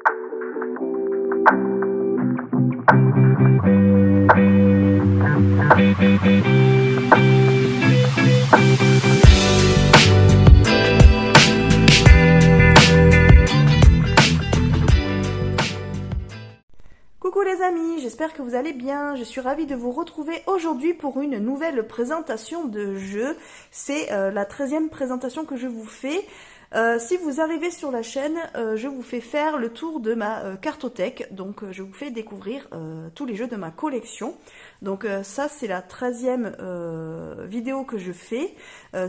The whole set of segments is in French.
Coucou les amis, j'espère que vous allez bien. Je suis ravie de vous retrouver aujourd'hui pour une nouvelle présentation de jeu. C'est la 13e présentation que je vous fais. Si vous arrivez sur la chaîne, je vous fais faire le tour de ma cartothèque. Donc je vous fais découvrir tous les jeux de ma collection. Donc ça c'est la 13e vidéo que je fais.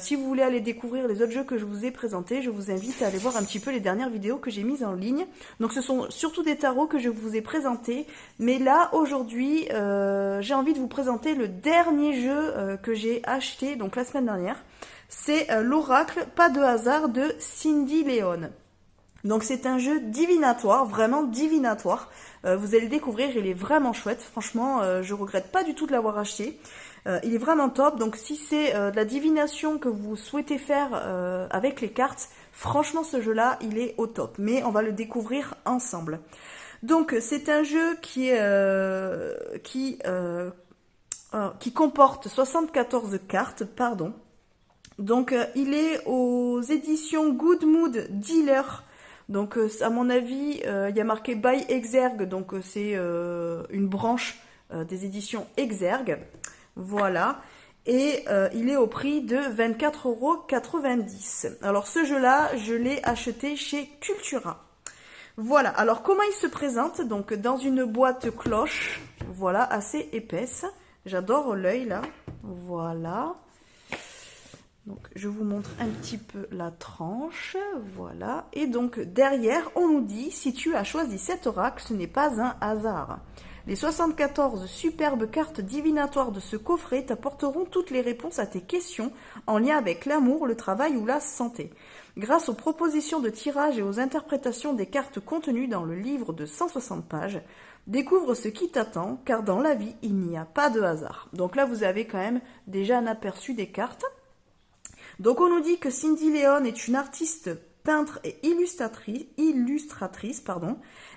Si vous voulez aller découvrir les autres jeux que je vous ai présentés, je vous invite à aller voir un petit peu les dernières vidéos que j'ai mises en ligne. Donc ce sont surtout des tarots que je vous ai présentés. Mais là aujourd'hui j'ai envie de vous présenter le dernier jeu que j'ai acheté donc la semaine dernière. C'est l'Oracle, pas de hasard, de Cindy Leon. Donc c'est un jeu divinatoire, vraiment divinatoire. Vous allez le découvrir, il est vraiment chouette. Franchement, je regrette pas du tout de l'avoir acheté. Il est vraiment top. Donc si c'est de la divination que vous souhaitez faire avec les cartes, franchement ce jeu-là, il est au top. Mais on va le découvrir ensemble. Donc c'est un jeu qui comporte 74 cartes, pardon. Donc il est aux éditions Good Mood Dealer. Donc à mon avis, il y a marqué By Exergue, donc c'est une branche des éditions Exergue. Voilà. Et il est au prix de 24,90 €. Alors ce jeu-là, je l'ai acheté chez Cultura. Voilà, alors comment il se présente? Donc dans une boîte cloche, voilà, assez épaisse. J'adore l'œil là, voilà. Donc je vous montre un petit peu la tranche, voilà. Et donc derrière, on nous dit, si tu as choisi cet oracle, ce n'est pas un hasard. Les 74 superbes cartes divinatoires de ce coffret t'apporteront toutes les réponses à tes questions en lien avec l'amour, le travail ou la santé. Grâce aux propositions de tirage et aux interprétations des cartes contenues dans le livre de 160 pages, découvre ce qui t'attend, car dans la vie, il n'y a pas de hasard. Donc là, vous avez quand même déjà un aperçu des cartes. Donc on nous dit que Cindy Leon est une artiste, peintre et illustratrice.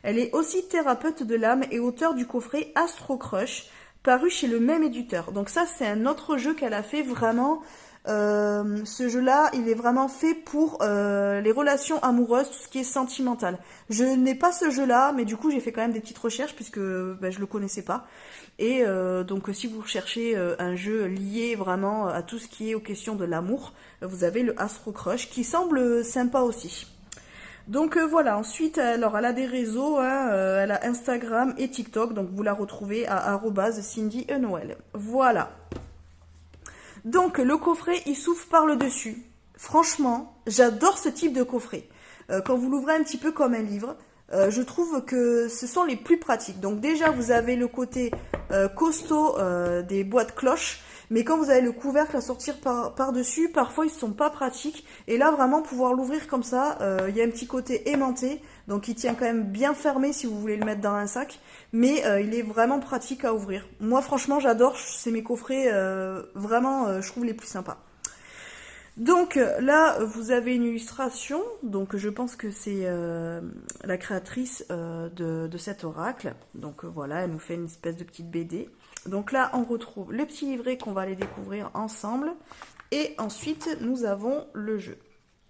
Elle est aussi thérapeute de l'âme et auteure du coffret Astro Crush, paru chez le même éditeur. Donc ça c'est un autre jeu qu'elle a fait vraiment. Ce jeu-là, il est vraiment fait pour les relations amoureuses, tout ce qui est sentimental. Je n'ai pas ce jeu-là, mais du coup j'ai fait quand même des petites recherches puisque je le connaissais pas. Et donc si vous recherchez un jeu lié vraiment à tout ce qui est aux questions de l'amour, vous avez le Astro Crush qui semble sympa aussi. Donc voilà, ensuite alors elle a des réseaux, hein, elle a Instagram et TikTok, donc vous la retrouvez à @CindyEnoel. Voilà. Donc le coffret il s'ouvre par le dessus. Franchement, j'adore ce type de coffret. Quand vous l'ouvrez un petit peu comme un livre, je trouve que ce sont les plus pratiques. Donc déjà vous avez le côté costaud des boîtes cloches, mais quand vous avez le couvercle à sortir par-dessus, parfois ils ne sont pas pratiques. Et là vraiment pouvoir l'ouvrir comme ça, il y a un petit côté aimanté, donc il tient quand même bien fermé si vous voulez le mettre dans un sac. Mais il est vraiment pratique à ouvrir. Moi franchement j'adore, c'est mes coffrets vraiment je trouve les plus sympas. Donc là vous avez une illustration, donc je pense que c'est la créatrice de cet oracle. Donc voilà, elle nous fait une espèce de petite BD. Donc là on retrouve le petit livret qu'on va aller découvrir ensemble. Et ensuite nous avons le jeu.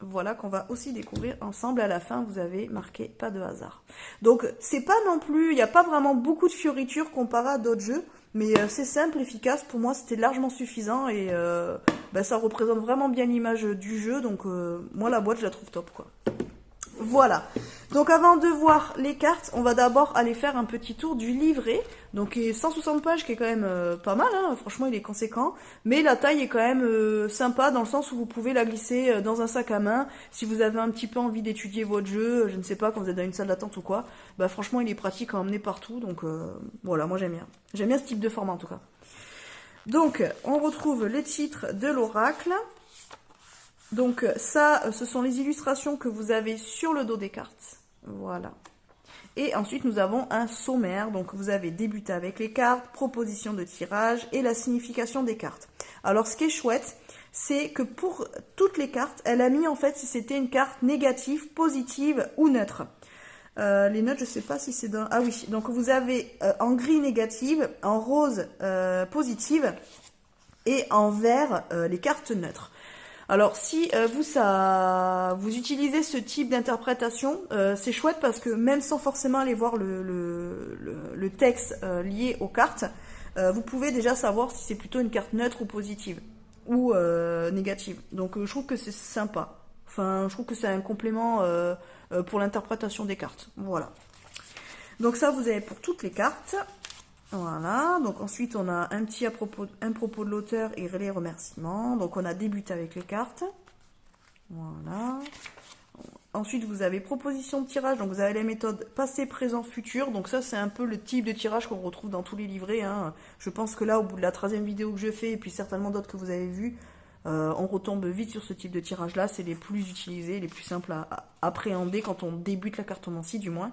Voilà qu'on va aussi découvrir ensemble. À la fin vous avez marqué pas de hasard. Donc c'est pas non plus, il n'y a pas vraiment beaucoup de fioritures comparé à d'autres jeux. Mais c'est simple, efficace, pour moi c'était largement suffisant et ça représente vraiment bien l'image du jeu, donc moi la boîte je la trouve top quoi. Voilà, donc avant de voir les cartes, on va d'abord aller faire un petit tour du livret, donc 160 pages qui est quand même pas mal, hein, franchement il est conséquent, mais la taille est quand même sympa dans le sens où vous pouvez la glisser dans un sac à main, si vous avez un petit peu envie d'étudier votre jeu, je ne sais pas, quand vous êtes dans une salle d'attente ou quoi, franchement il est pratique à emmener partout, donc voilà, moi j'aime bien ce type de format en tout cas. Donc on retrouve les titres de l'oracle. Donc ça, ce sont les illustrations que vous avez sur le dos des cartes. Voilà. Et ensuite, nous avons un sommaire. Donc vous avez débuté avec les cartes, proposition de tirage et la signification des cartes. Alors ce qui est chouette, c'est que pour toutes les cartes, elle a mis en fait si c'était une carte négative, positive ou neutre. Les notes, je sais pas si c'est dans... Ah oui, donc vous avez en gris négative, en rose positive et en vert les cartes neutres. Alors si vous utilisez ce type d'interprétation, c'est chouette parce que même sans forcément aller voir le texte lié aux cartes, vous pouvez déjà savoir si c'est plutôt une carte neutre ou positive ou négative. Donc je trouve que c'est sympa. Enfin, je trouve que c'est un complément pour l'interprétation des cartes. Voilà. Donc ça, vous avez pour toutes les cartes. Voilà. Donc ensuite, on a un propos de l'auteur et les remerciements. Donc on a débuté avec les cartes. Voilà. Ensuite, vous avez proposition de tirage. Donc vous avez la méthode passé, présent, futur. Donc ça, c'est un peu le type de tirage qu'on retrouve dans tous les livrets, hein. Je pense que là, au bout de la 13e vidéo que je fais, et puis certainement d'autres que vous avez vues, on retombe vite sur ce type de tirage-là. C'est les plus utilisés, les plus simples à appréhender quand on débute la cartomancie, du moins.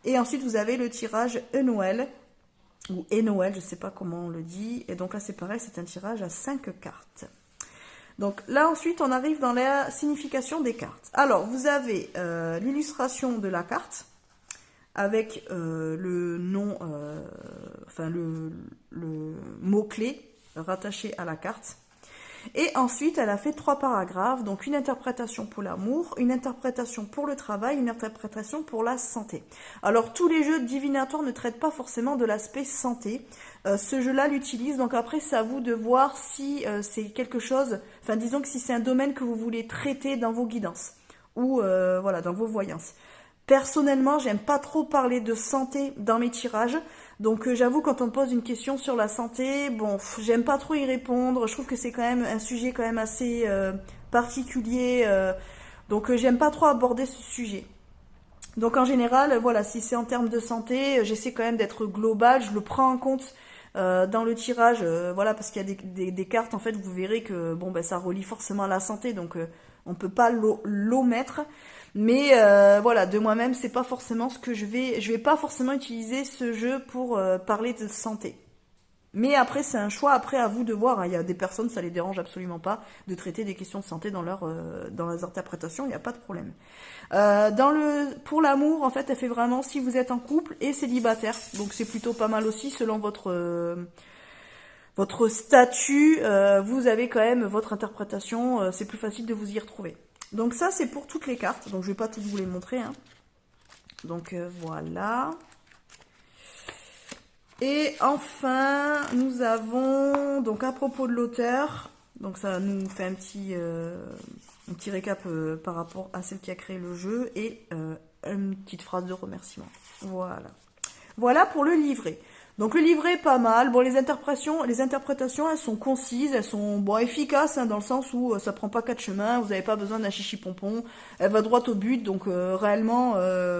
Et ensuite, vous avez le tirage Noël, ou Noël, je ne sais pas comment on le dit. Et donc là, c'est pareil, c'est un tirage à 5 cartes. Donc là, ensuite, on arrive dans la signification des cartes. Alors, vous avez l'illustration de la carte, avec le nom, enfin le mot-clé rattaché à la carte. Et ensuite, elle a fait 3 paragraphes, donc une interprétation pour l'amour, une interprétation pour le travail, une interprétation pour la santé. Alors, tous les jeux divinatoires ne traitent pas forcément de l'aspect santé. Ce jeu-là l'utilise, donc après, c'est à vous de voir si c'est quelque chose, enfin, disons que si c'est un domaine que vous voulez traiter dans vos guidances, ou voilà, dans vos voyances. Personnellement, j'aime pas trop parler de santé dans mes tirages. Donc j'avoue, quand on me pose une question sur la santé, bon, j'aime pas trop y répondre. Je trouve que c'est quand même un sujet quand même assez particulier. Donc j'aime pas trop aborder ce sujet. Donc en général, voilà, si c'est en termes de santé, j'essaie quand même d'être global. Je le prends en compte dans le tirage, voilà, parce qu'il y a des cartes, en fait, vous verrez que bon, ben, ça relie forcément à la santé, donc on peut pas l'omettre. Mais voilà, de moi-même, c'est pas forcément ce que je vais pas forcément utiliser ce jeu pour parler de santé. Mais après, c'est un choix, après à vous de voir, hein. Il y a des personnes, ça les dérange absolument pas de traiter des questions de santé dans leurs interprétations, il n'y a pas de problème. Pour l'amour, en fait, elle fait vraiment si vous êtes en couple et célibataire. Donc c'est plutôt pas mal aussi, selon votre statut, vous avez quand même votre interprétation, c'est plus facile de vous y retrouver. Donc ça, c'est pour toutes les cartes. Donc je vais pas toutes vous les montrer, hein. Donc voilà. Et enfin, nous avons, donc à propos de l'auteur, donc ça nous fait un petit récap par rapport à celle qui a créé le jeu et une petite phrase de remerciement. Voilà. Voilà pour le livret. Donc le livret est pas mal. Bon, les interprétations, elles sont concises, elles sont bon efficaces, hein, dans le sens où ça prend pas 4 chemins, vous n'avez pas besoin d'un chichi pompon, elle va droit au but. Donc réellement,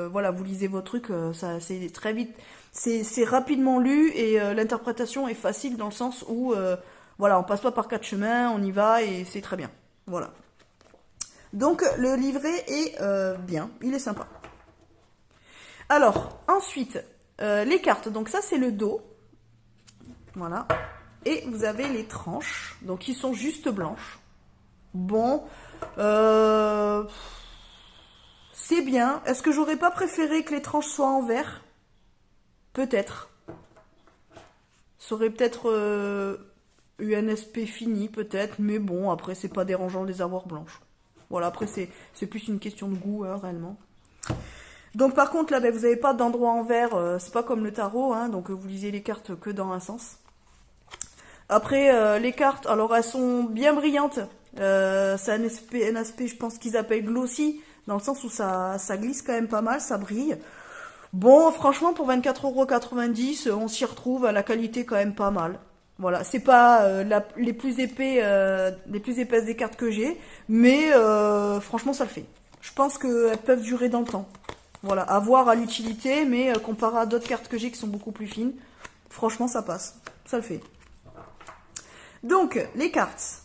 voilà, vous lisez vos trucs, ça c'est très vite, c'est rapidement lu et l'interprétation est facile dans le sens où voilà, on passe pas par 4 chemins, on y va et c'est très bien. Voilà. Donc le livret est bien, il est sympa. Alors ensuite. Les cartes, donc ça c'est le dos, voilà, et vous avez les tranches, donc qui sont juste blanches. Bon, c'est bien. Est-ce que j'aurais pas préféré que les tranches soient en vert? Peut-être. Ça aurait peut-être eu un aspect fini, peut-être, mais bon, après c'est pas dérangeant de les avoir blanches. Voilà, après c'est plus une question de goût, hein, réellement. Donc par contre là, ben, vous n'avez pas d'endroit en vert, c'est pas comme le tarot, hein, donc vous lisez les cartes que dans un sens. Après les cartes, alors elles sont bien brillantes, c'est un aspect je pense qu'ils appellent glossy, dans le sens où ça glisse quand même pas mal, ça brille. Bon, franchement pour 24,90 €, on s'y retrouve, à la qualité quand même pas mal. Voilà, c'est pas les plus épaisses des cartes que j'ai, mais franchement ça le fait. Je pense qu'elles peuvent durer dans le temps. Voilà, à voir à l'utilité, mais comparé à d'autres cartes que j'ai qui sont beaucoup plus fines, franchement ça passe, ça le fait. Donc, les cartes.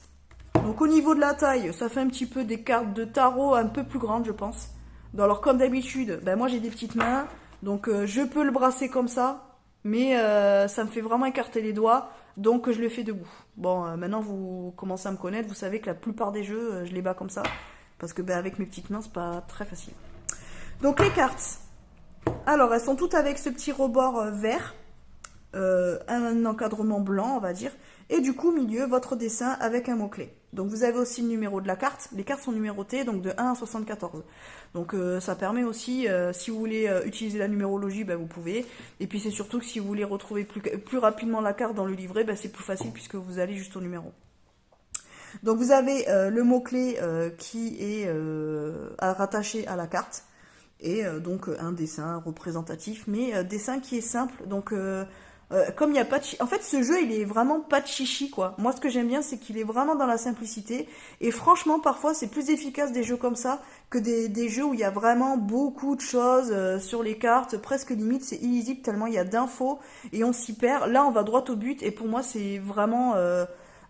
Donc au niveau de la taille, ça fait un petit peu des cartes de tarot un peu plus grandes, je pense. Alors comme d'habitude, ben moi j'ai des petites mains, donc je peux le brasser comme ça, mais ça me fait vraiment écarter les doigts, donc je le fais debout. Bon, maintenant vous commencez à me connaître, vous savez que la plupart des jeux, je les bats comme ça, parce que ben, avec mes petites mains, c'est pas très facile. Donc les cartes, Alors, elles sont toutes avec ce petit rebord vert, un encadrement blanc, on va dire, et du coup, au milieu, votre dessin avec un mot-clé. Donc, vous avez aussi le numéro de la carte. Les cartes sont numérotées, donc de 1 à 74. Donc, ça permet aussi, si vous voulez utiliser la numérologie, ben, vous pouvez. Et puis, c'est surtout que si vous voulez retrouver plus rapidement la carte dans le livret, ben, c'est plus facile puisque vous allez juste au numéro. Donc, vous avez le mot-clé qui est rattaché à la carte. Et donc un dessin représentatif, mais dessin qui est simple. Donc comme il n'y a pas de en fait, ce jeu, il est vraiment pas de chichi, quoi. Moi, ce que j'aime bien, c'est qu'il est vraiment dans la simplicité. Et franchement, parfois, c'est plus efficace des jeux comme ça que des jeux où il y a vraiment beaucoup de choses sur les cartes. Presque limite, c'est illisible tellement il y a d'infos et on s'y perd. Là, on va droit au but. Et pour moi, c'est vraiment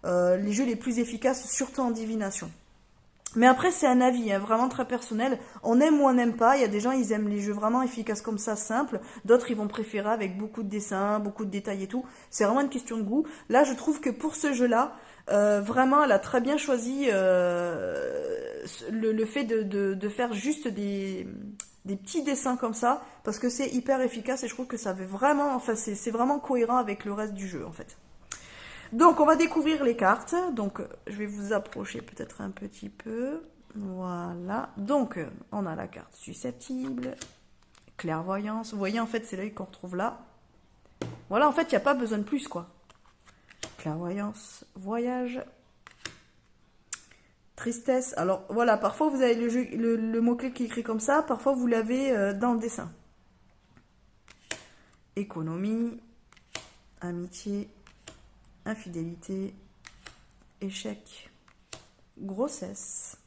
les jeux les plus efficaces, surtout en divination. Mais après, c'est un avis, hein, vraiment très personnel. On aime ou on n'aime pas. Il y a des gens, ils aiment les jeux vraiment efficaces comme ça, simples. D'autres, ils vont préférer avec beaucoup de dessins, beaucoup de détails et tout. C'est vraiment une question de goût. Là, je trouve que pour ce jeu-là, vraiment, elle a très bien choisi le fait de faire juste des petits dessins comme ça, parce que c'est hyper efficace et je trouve que ça veut vraiment, enfin, c'est vraiment cohérent avec le reste du jeu, en fait. Donc, on va découvrir les cartes. Donc, je vais vous approcher peut-être un petit peu. Voilà. Donc, on a la carte susceptible, clairvoyance. Vous voyez, en fait, c'est l'œil qu'on retrouve là. Voilà, en fait, il n'y a pas besoin de plus, quoi. Clairvoyance, voyage, tristesse. Alors, voilà, parfois, vous avez le mot-clé qui est écrit comme ça. Parfois, vous l'avez dans le dessin. Économie, amitié, infidélité, échec, grossesse,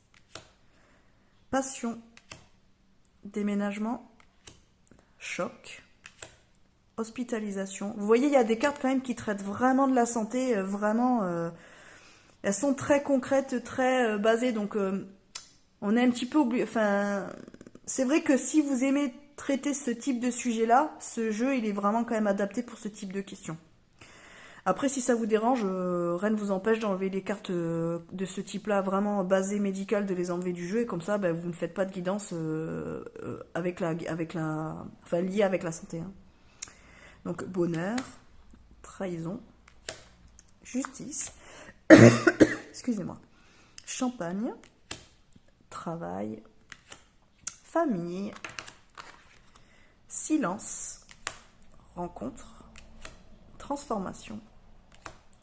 passion, déménagement, choc, hospitalisation. Vous voyez, il y a des cartes quand même qui traitent vraiment de la santé, vraiment, elles sont très concrètes, très basées, donc on est un petit peu oublié. Enfin, c'est vrai que si vous aimez traiter ce type de sujet-là, ce jeu, il est vraiment quand même adapté pour ce type de questions. Après, si ça vous dérange, rien ne vous empêche d'enlever les cartes de ce type-là, vraiment basées médicales, de les enlever du jeu, et comme ça, ben, vous ne faites pas de guidance enfin, liée avec la santé. Hein. Donc, bonheur, trahison, justice, excusez-moi, champagne, travail, famille, silence, rencontre, transformation,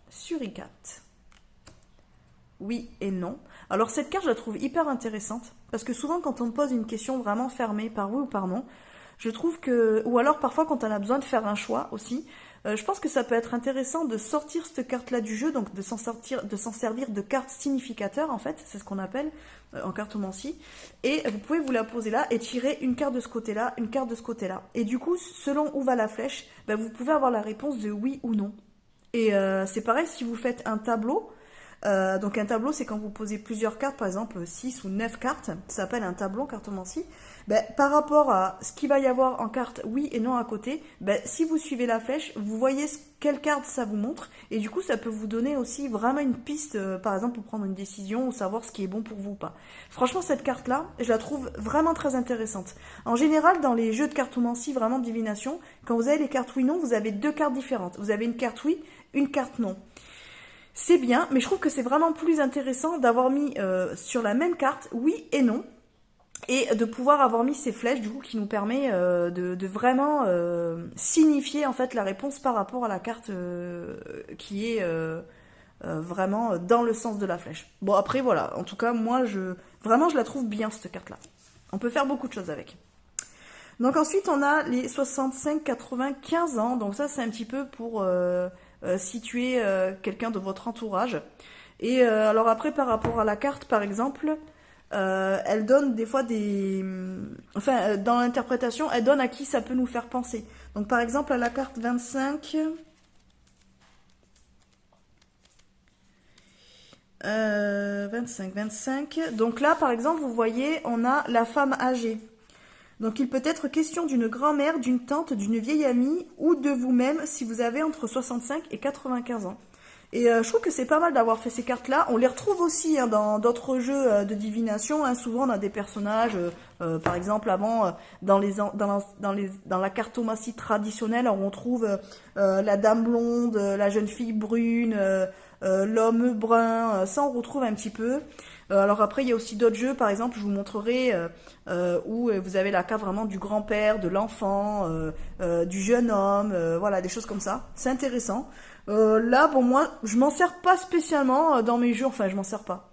suricate. Oui et non. Alors cette carte, je la trouve hyper intéressante, parce que souvent quand on me pose une question vraiment fermée par oui ou par non, je trouve que, ou alors parfois quand on a besoin de faire un choix aussi, je pense que ça peut être intéressant de sortir cette carte-là du jeu, donc de s'en servir de carte significateur en fait, c'est ce qu'on appelle en cartomancie, et vous pouvez vous la poser là et tirer une carte de ce côté-là, une carte de ce côté-là. Et du coup, selon où va la flèche, ben, vous pouvez avoir la réponse de oui ou non. Et c'est pareil si vous faites un tableau. Donc un tableau, c'est quand vous posez plusieurs cartes, par exemple 6 ou 9 cartes, ça s'appelle un tableau en cartomancie. Ben, par rapport à ce qu'il va y avoir en carte oui et non à côté, ben, si vous suivez la flèche, vous voyez quelle carte ça vous montre, et du coup ça peut vous donner aussi vraiment une piste, par exemple pour prendre une décision ou savoir ce qui est bon pour vous ou pas. Franchement, cette carte-là, je la trouve vraiment très intéressante. En général, dans les jeux de cartomancie, vraiment de divination, quand vous avez les cartes oui-non, vous avez deux cartes différentes. Vous avez une carte oui, une carte non. C'est bien, mais je trouve que c'est vraiment plus intéressant d'avoir mis sur la même carte oui et non, et de pouvoir avoir mis ces flèches du coup qui nous permet de vraiment signifier en fait la réponse par rapport à la carte qui est vraiment dans le sens de la flèche. Bon après voilà, en tout cas moi je la trouve bien cette carte là. On peut faire beaucoup de choses avec. Donc ensuite on a les 65-95 ans, donc ça c'est un petit peu pour situer quelqu'un de votre entourage. Et alors après par rapport à la carte par exemple, elle donne des fois des... Enfin, dans l'interprétation, elle donne à qui ça peut nous faire penser. Donc, par exemple, à la carte 25... 25. Donc là, par exemple, vous voyez, on a la femme âgée. Donc, il peut être question d'une grand-mère, d'une tante, d'une vieille amie, ou de vous-même si vous avez entre 65 et 95 ans. Et je trouve que c'est pas mal d'avoir fait ces cartes-là. On les retrouve aussi hein, dans d'autres jeux de divination. Hein. Souvent, on a des personnages Par exemple, avant, dans la cartomancie traditionnelle, on trouve la dame blonde, la jeune fille brune, l'homme brun, ça on retrouve un petit peu. Alors après, il y a aussi d'autres jeux, par exemple, je vous montrerai où vous avez la carte vraiment du grand-père, de l'enfant, du jeune homme, voilà, des choses comme ça. C'est intéressant. Là, bon, moi, je m'en sers pas spécialement dans mes jeux, enfin, je m'en sers pas.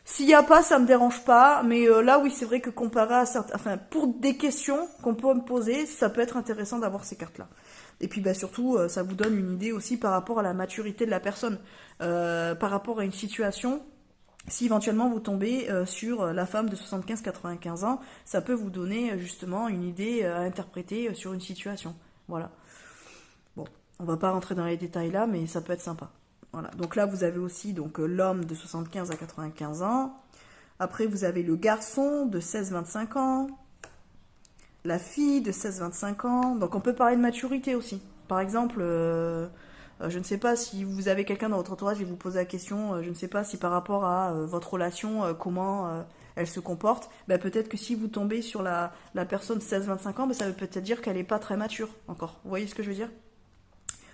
S'il y a pas, ça me dérange pas, mais là, oui, c'est vrai que comparé à certains, enfin, pour des questions qu'on peut me poser, ça peut être intéressant d'avoir ces cartes-là. Et puis, bah, surtout, ça vous donne une idée aussi par rapport à la maturité de la personne, par rapport à une situation. Si éventuellement vous tombez sur la femme de 75-95 ans, ça peut vous donner justement une idée à interpréter sur une situation. Voilà. Bon, on va pas rentrer dans les détails là, mais ça peut être sympa. Voilà. Donc là, vous avez aussi donc l'homme de 75 à 95 ans. Après, vous avez le garçon de 16-25 ans. La fille de 16-25 ans. Donc on peut parler de maturité aussi. Par exemple, je ne sais pas si vous avez quelqu'un dans votre entourage et vous posez la question, je ne sais pas si par rapport à votre relation, comment elle se comporte, ben peut-être que si vous tombez sur la personne 16-25 ans, ben ça veut peut-être dire qu'elle n'est pas très mature encore. Vous voyez ce que je veux dire?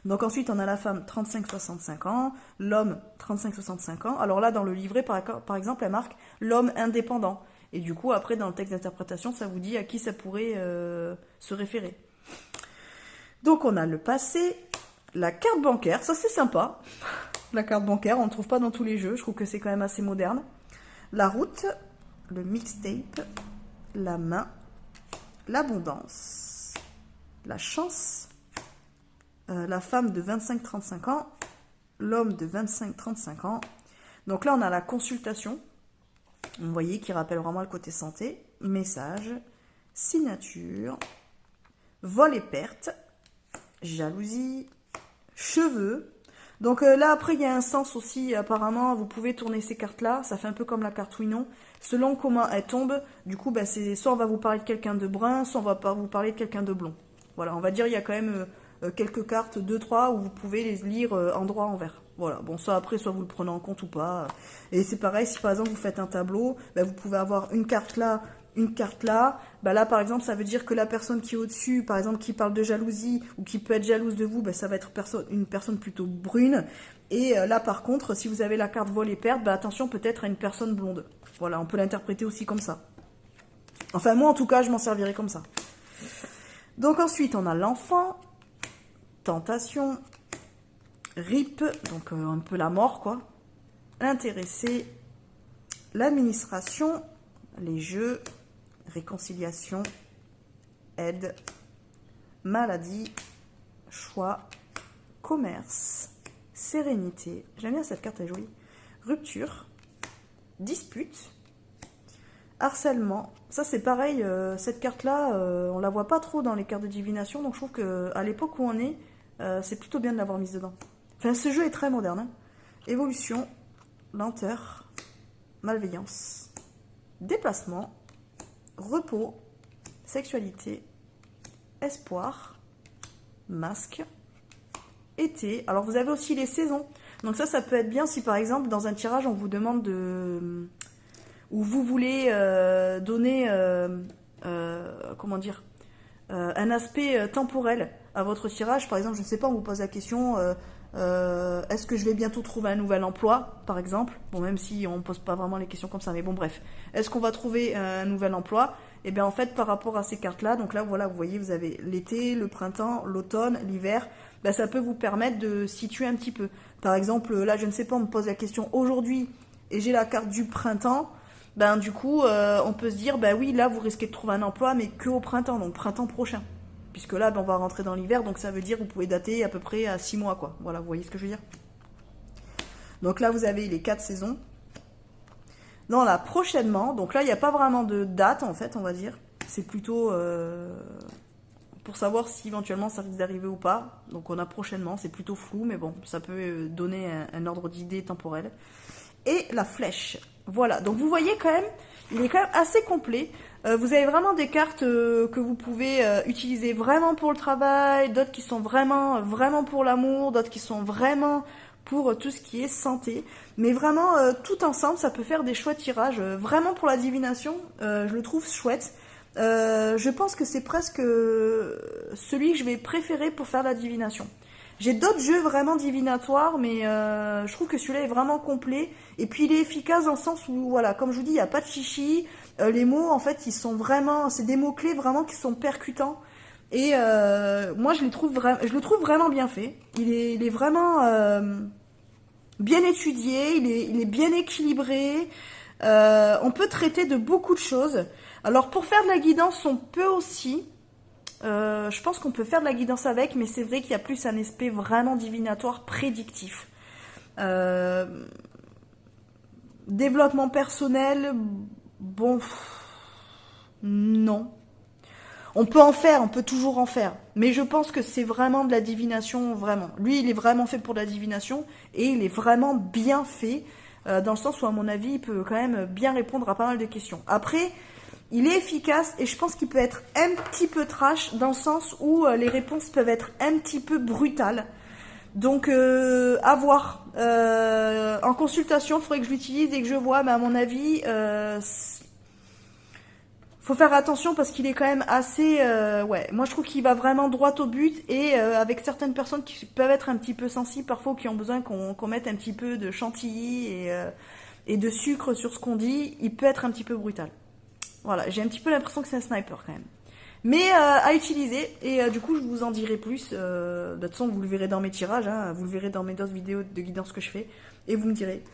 Donc ensuite, on a la femme 35-65 ans, l'homme 35-65 ans. Alors là, dans le livret, par exemple, elle marque l'homme indépendant. Et du coup, après, dans le texte d'interprétation, ça vous dit à qui ça pourrait se référer. Donc on a le passé, la carte bancaire, ça c'est sympa. La carte bancaire, on ne trouve pas dans tous les jeux, je trouve que c'est quand même assez moderne. La route, le mixtape, la main, l'abondance, la chance, la femme de 25-35 ans, l'homme de 25-35 ans. Donc là, on a la consultation, vous voyez, qui rappelle vraiment le côté santé, message, signature, vol et perte, jalousie, cheveux. Donc là, après, il y a un sens aussi, apparemment, vous pouvez tourner ces cartes-là, ça fait un peu comme la carte oui, non. Selon comment elles tombent, du coup, bah, soit on va vous parler de quelqu'un de brun, soit on va vous parler de quelqu'un de blond. Voilà, on va dire, il y a quand même quelques cartes, 2-3, où vous pouvez les lire endroit envers. Voilà, bon, ça après, soit vous le prenez en compte ou pas. Et c'est pareil, si par exemple vous faites un tableau, bah, vous pouvez avoir une carte là, une carte là, bah là par exemple ça veut dire que la personne qui est au-dessus, par exemple qui parle de jalousie ou qui peut être jalouse de vous, bah, ça va être une personne plutôt brune. Et là par contre, si vous avez la carte vol et perte, bah, attention peut-être à une personne blonde. Voilà, on peut l'interpréter aussi comme ça. Enfin moi en tout cas je m'en servirai comme ça. Donc ensuite on a l'enfant, tentation, RIP, donc un peu la mort quoi, l'intéressé, l'administration, les jeux, réconciliation, aide, maladie, choix, commerce, sérénité, j'aime bien cette carte, elle est jolie, rupture, dispute, harcèlement, ça c'est pareil, cette carte-là, on la voit pas trop dans les cartes de divination, donc je trouve qu'à l'époque où on est, c'est plutôt bien de l'avoir mise dedans. Enfin, ce jeu est très moderne, hein. Évolution, lenteur, malveillance, déplacement, repos, sexualité, espoir, masque, été. Alors vous avez aussi les saisons. Donc ça peut être bien si par exemple dans un tirage on vous demande de... ou vous voulez donner, comment dire, un aspect temporel à votre tirage. Par exemple, je ne sais pas, on vous pose la question... est-ce que je vais bientôt trouver un nouvel emploi, par exemple? Bon, même si on ne pose pas vraiment les questions comme ça, mais bon, bref. Est-ce qu'on va trouver un nouvel emploi? Et bien, en fait, par rapport à ces cartes-là, donc là, voilà, vous voyez, vous avez l'été, le printemps, l'automne, l'hiver. Ben, ça peut vous permettre de situer un petit peu. Par exemple, là, je ne sais pas, on me pose la question aujourd'hui et j'ai la carte du printemps. Ben, du coup, on peut se dire, ben oui, là, vous risquez de trouver un emploi, mais que au printemps, donc printemps prochain. Puisque là, ben, on va rentrer dans l'hiver, donc ça veut dire que vous pouvez dater à peu près à 6 mois, quoi. Voilà, vous voyez ce que je veux dire? Donc là, vous avez les 4 saisons. Non, là, prochainement, donc là, il n'y a pas vraiment de date, en fait, on va dire. C'est plutôt pour savoir si éventuellement ça risque d'arriver ou pas. Donc on a prochainement, c'est plutôt flou, mais bon, ça peut donner un ordre d'idée temporel. Et la flèche. Voilà, donc vous voyez quand même, il est quand même assez complet. Vous avez vraiment des cartes que vous pouvez utiliser vraiment pour le travail, d'autres qui sont vraiment pour l'amour, d'autres qui sont vraiment pour tout ce qui est santé. Mais vraiment, tout ensemble, ça peut faire des chouettes tirages. Vraiment pour la divination, je le trouve chouette. Je pense que c'est presque celui que je vais préférer pour faire la divination. J'ai d'autres jeux vraiment divinatoires, mais je trouve que celui-là est vraiment complet. Et puis il est efficace dans le sens où, voilà, comme je vous dis, il n'y a pas de chichi. Les mots, en fait, ils sont vraiment, c'est des mots-clés vraiment qui sont percutants. Et moi, je le trouve vraiment bien fait. Il est vraiment bien étudié, il est bien équilibré. On peut traiter de beaucoup de choses. Alors, pour faire de la guidance, on peut aussi... je pense qu'on peut faire de la guidance avec, mais c'est vrai qu'il y a plus un aspect vraiment divinatoire prédictif. Développement personnel, bon, non. On peut en faire, on peut toujours en faire. Mais je pense que c'est vraiment de la divination, vraiment. Lui, il est vraiment fait pour de la divination et il est vraiment bien fait, dans le sens où, à mon avis, il peut quand même bien répondre à pas mal de questions. Après, il est efficace et je pense qu'il peut être un petit peu trash, dans le sens où les réponses peuvent être un petit peu brutales. Donc, à voir. En consultation, il faudrait que je l'utilise et que je vois, mais à mon avis... faut faire attention parce qu'il est quand même assez... ouais, moi je trouve qu'il va vraiment droit au but et avec certaines personnes qui peuvent être un petit peu sensibles parfois, qui ont besoin qu'on mette un petit peu de chantilly et de sucre sur ce qu'on dit, il peut être un petit peu brutal. Voilà, j'ai un petit peu l'impression que c'est un sniper quand même. Mais à utiliser, et du coup je vous en dirai plus. De toute façon vous le verrez dans mes tirages, hein, vous le verrez dans mes d'autres vidéos de guidance que je fais, et vous me direz.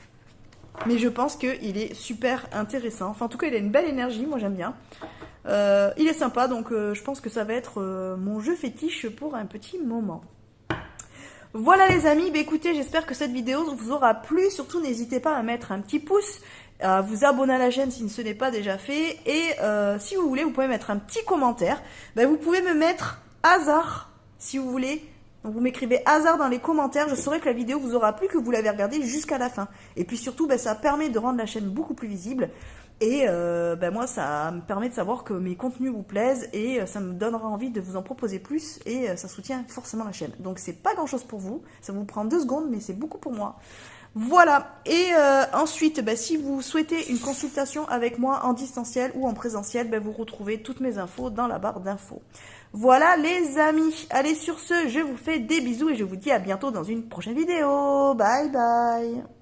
Mais je pense qu'il est super intéressant. Enfin, en tout cas, il a une belle énergie. Moi, j'aime bien. Il est sympa, donc je pense que ça va être mon jeu fétiche pour un petit moment. Voilà les amis, bah, écoutez, j'espère que cette vidéo vous aura plu. Surtout, n'hésitez pas à mettre un petit pouce, à vous abonner à la chaîne si ce n'est pas déjà fait. Et si vous voulez, vous pouvez mettre un petit commentaire. Bah, vous pouvez me mettre hasard, si vous voulez. Donc vous m'écrivez hasard dans les commentaires, je saurai que la vidéo vous aura plu, que vous l'avez regardée jusqu'à la fin. Et puis surtout, bah, ça permet de rendre la chaîne beaucoup plus visible. Et bah, moi, ça me permet de savoir que mes contenus vous plaisent et ça me donnera envie de vous en proposer plus. Et ça soutient forcément la chaîne. Donc c'est pas grand chose pour vous, ça vous prend 2 secondes, mais c'est beaucoup pour moi. Voilà, et ensuite, bah, si vous souhaitez une consultation avec moi en distanciel ou en présentiel, bah, vous retrouvez toutes mes infos dans la barre d'infos. Voilà les amis, allez sur ce, je vous fais des bisous et je vous dis à bientôt dans une prochaine vidéo. Bye bye.